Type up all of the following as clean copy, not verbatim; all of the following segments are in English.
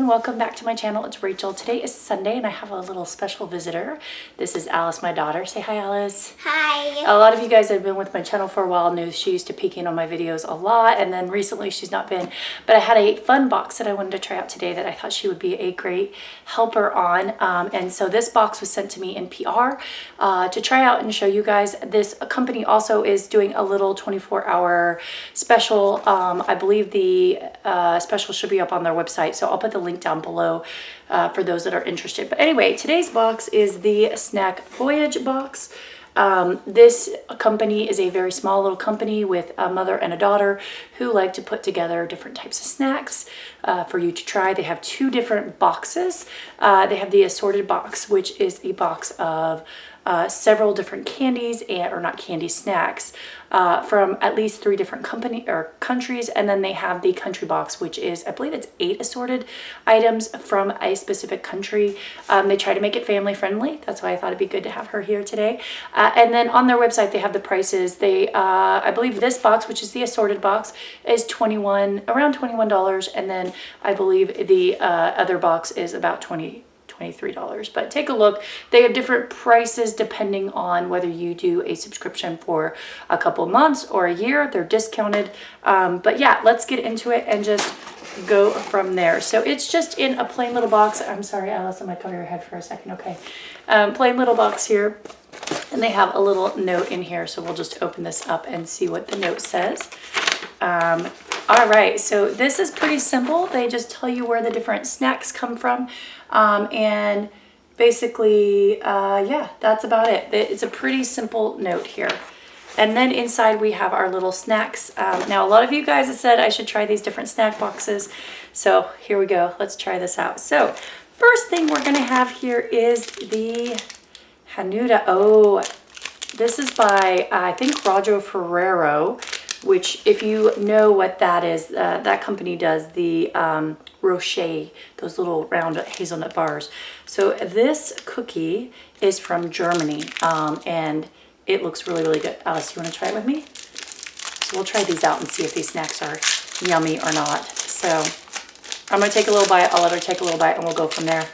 everyone, welcome back to my channel. It's Rachel. Today is Sunday and I have a little special visitor. This is Alice, my daughter. Say hi, Alice. Hi. A lot of you guys that have been with my channel for a while knew she used to peek in on my videos a lot, and then recently she's not been, but I had a fun box that I wanted to try out today that I thought she would be a great helper on, and so this box was sent to me in PR to try out and show you guys. This company also is doing a little 24-hour special. I believe the special should be up on their website, so I'll put the link down below for those that are interested. But anyway, today's box is the Snack Voyage box. This company is a very small little company with a mother and a daughter who like to put together different types of snacks for you to try. They have two different boxes. They have the assorted box, which is a box of several different candies or not candy, snacks from at least 3 different countries, and then they have the country box, which is, I believe it's 8 assorted items from a specific country. They try to make it family friendly. That's why I thought it'd be good to have her here today. And then on their website they have the prices. They I believe this box, which is the assorted box, is around $21, and then I believe the other box is about $23. But take a look. They have different prices depending on whether you do a subscription for a couple months or a year. They're discounted. But yeah, let's get into it and just go from there. So it's just in a plain little box. I'm sorry, Alice, I'm gonna cover your head for a second. Okay. Plain little box here. And they have a little note in here. So we'll just open this up and see what the note says. All right, so this is pretty simple. They just tell you where the different snacks come from. And basically, yeah, that's about it. It's a pretty simple note here. And then inside we have our little snacks. Now, a lot of you guys have said I should try these different snack boxes. So here we go. Let's try this out. So first thing we're going to have here is the Hanuta. Oh, this is by, I think, Roger Ferrero, which, if you know what that is, that company does the Rocher, those little round hazelnut bars. So this cookie is from Germany, and it looks really, really good. Alice, you want to try it with me? So we'll try these out and see if these snacks are yummy or not. So I'm going to take a little bite. I'll let her take a little bite, and we'll go from there.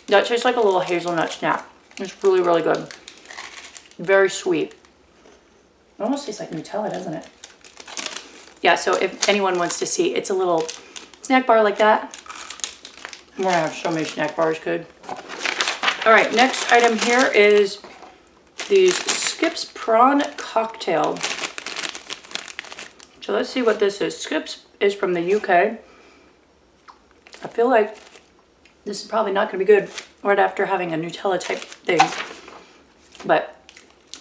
That tastes like a little hazelnut snack. It's really, really good. Very sweet. It almost tastes like Nutella, doesn't it? Yeah, so if anyone wants to see, it's a little snack bar like that. We're gonna have so many snack bars, good. All right, next item here is these Skips Prawn Cocktail. So let's see what this is. Skips is from the UK. I feel like this is probably not gonna be good right after having a Nutella type thing, but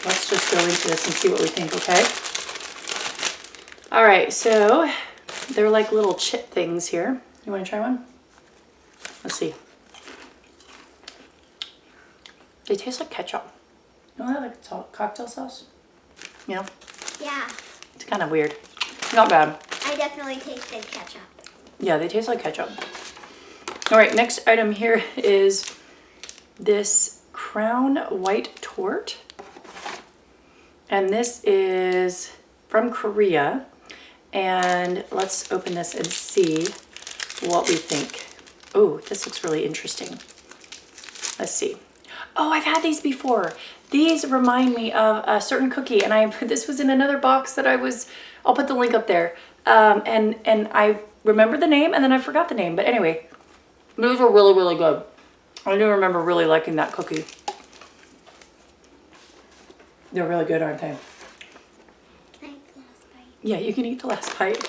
let's just go into this and see what we think, okay? All right, so they're like little chip things here. You want to try one? Let's see. They taste like ketchup. You know that, like cocktail sauce? You know? Yeah. It's kind of weird. Not bad. I definitely tasted ketchup. Yeah, they taste like ketchup. All right, next item here is this Crown White Torte. And this is from Korea. And let's open this and see what we think. Oh, this looks really interesting. Let's see. Oh, I've had these before. These remind me of a certain cookie, and this was in another box that I'll put the link up there. And I remember the name, and then I forgot the name. But anyway, these are really, really good. I do remember really liking that cookie. They're really good, aren't they? Can I eat the last bite? Yeah, you can eat the last bite.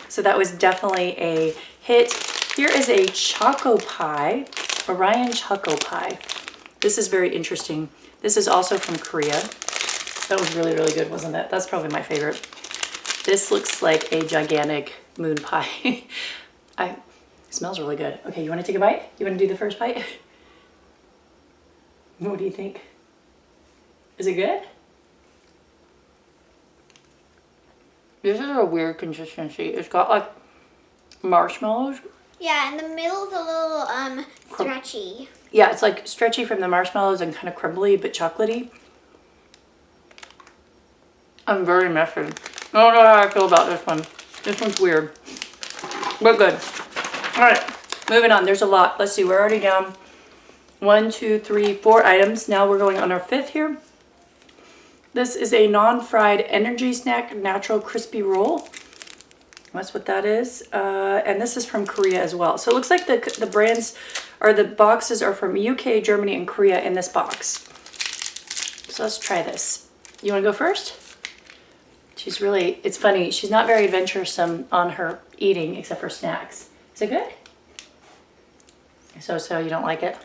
So that was definitely a hit. Here is a Choco Pie, Orion Choco Pie. This is very interesting. This is also from Korea. That was really, really good, wasn't it? That's probably my favorite. This looks like a gigantic moon pie. It smells really good. Okay, you want to take a bite? You want to do the first bite? What do you think? Is it good? This is a weird consistency. It's got like marshmallows. Yeah, and the middle's a little stretchy. Yeah, it's like stretchy from the marshmallows and kind of crumbly but chocolatey. I'm very messy. I don't know how I feel about this one. This one's weird. We're good. All right, moving on. There's a lot. Let's see, we're already down 1, 2, 3, 4 items. Now we're going on our 5th here. This is a non-fried energy snack natural crispy roll. That's what that is. And this is from Korea as well. So it looks like the brands or the boxes are from UK, Germany, and Korea in this box. So let's try this. You want to go first? She's really, it's funny, she's not very adventuresome on her eating except for snacks. Is it good? So you don't like it?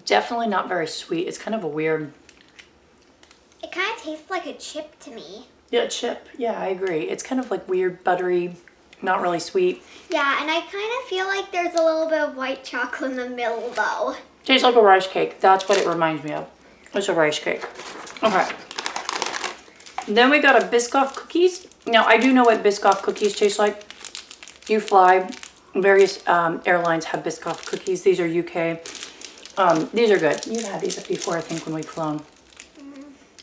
Definitely not very sweet. It's kind of a weird... It kind of tastes like a chip to me. Yeah, chip. Yeah, I agree. It's kind of like weird, buttery, not really sweet. Yeah, and I kind of feel like there's a little bit of white chocolate in the middle, though. Tastes like a rice cake. That's what it reminds me of. It's a rice cake. Okay. Then we got a Biscoff cookies. Now, I do know what Biscoff cookies taste like. You fly. Various airlines have Biscoff cookies. These are UK. These are good. You've had these before, I think, when we've flown.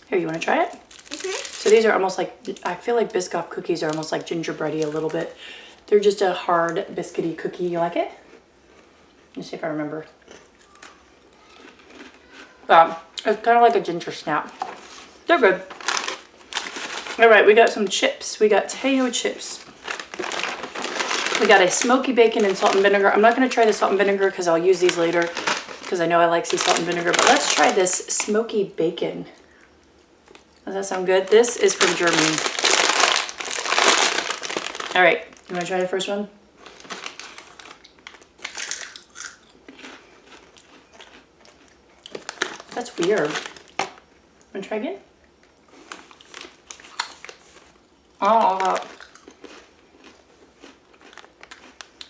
Here, you want to try it? So these are almost like, I feel like Biscoff cookies are almost like gingerbready a little bit. They're just a hard biscuity cookie. You like it? Let me see if I remember. It's kind of like a ginger snap. They're good. All right, we got some chips. We got Teo chips. We got a smoky bacon and salt and vinegar. I'm not going to try the salt and vinegar because I'll use these later because I know I like sea salt and vinegar. But let's try this smoky bacon. Does that sound good? This is from Germany. All right, you want to try the first one? That's weird. Want to try again? Oh,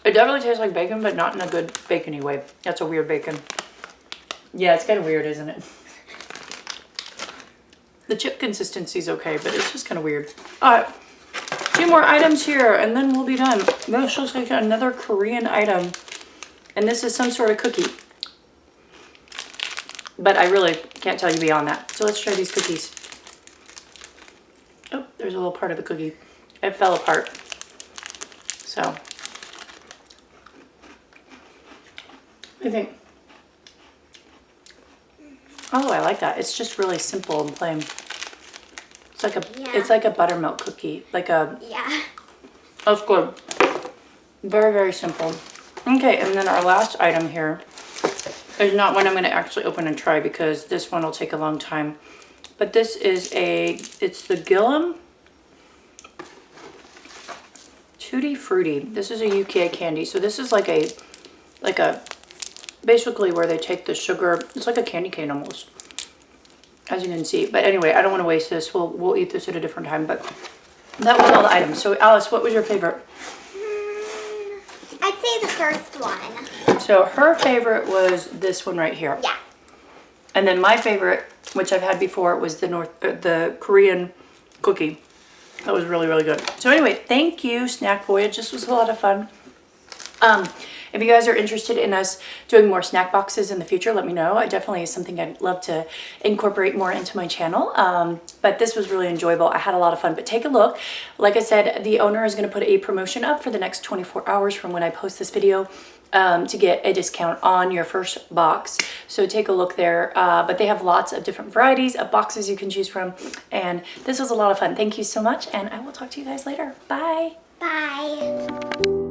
it definitely tastes like bacon, but not in a good bacony way. That's a weird bacon. Yeah, it's kind of weird, isn't it? The chip consistency is okay, but it's just kind of weird. All right, 2 more items here, and then we'll be done. This looks like another Korean item, and this is some sort of cookie. But I really can't tell you beyond that. So let's try these cookies. Oh, there's a little part of the cookie. It fell apart. So, what do you think? Oh, I like that. It's just really simple and plain. It's like a, it's like a buttermilk cookie. Like a, yeah. That's good. Very, very simple. Okay, and then our last item here is not one I'm going to actually open and try because this one will take a long time. But this is it's the Gillum Tutti Frutti. This is a UK candy. So this is like a, basically where they take the sugar, it's like a candy cane almost, as you can see. But anyway, I don't want to waste this. We'll eat this at a different time, but that was all the items. So Alice, what was your favorite? I'd say the first one. So her favorite was this one right here. Yeah. And then my favorite, which I've had before, was the Korean cookie. That was really, really good. So anyway, thank you, Snack Voyage. This was a lot of fun. If you guys are interested in us doing more snack boxes in the future, let me know. It definitely is something I'd love to incorporate more into my channel. But this was really enjoyable. I had a lot of fun. But take a look. Like I said, the owner is going to put a promotion up for the next 24 hours from when I post this video to get a discount on your first box. So take a look there. But they have lots of different varieties of boxes you can choose from. And this was a lot of fun. Thank you so much. And I will talk to you guys later. Bye. Bye.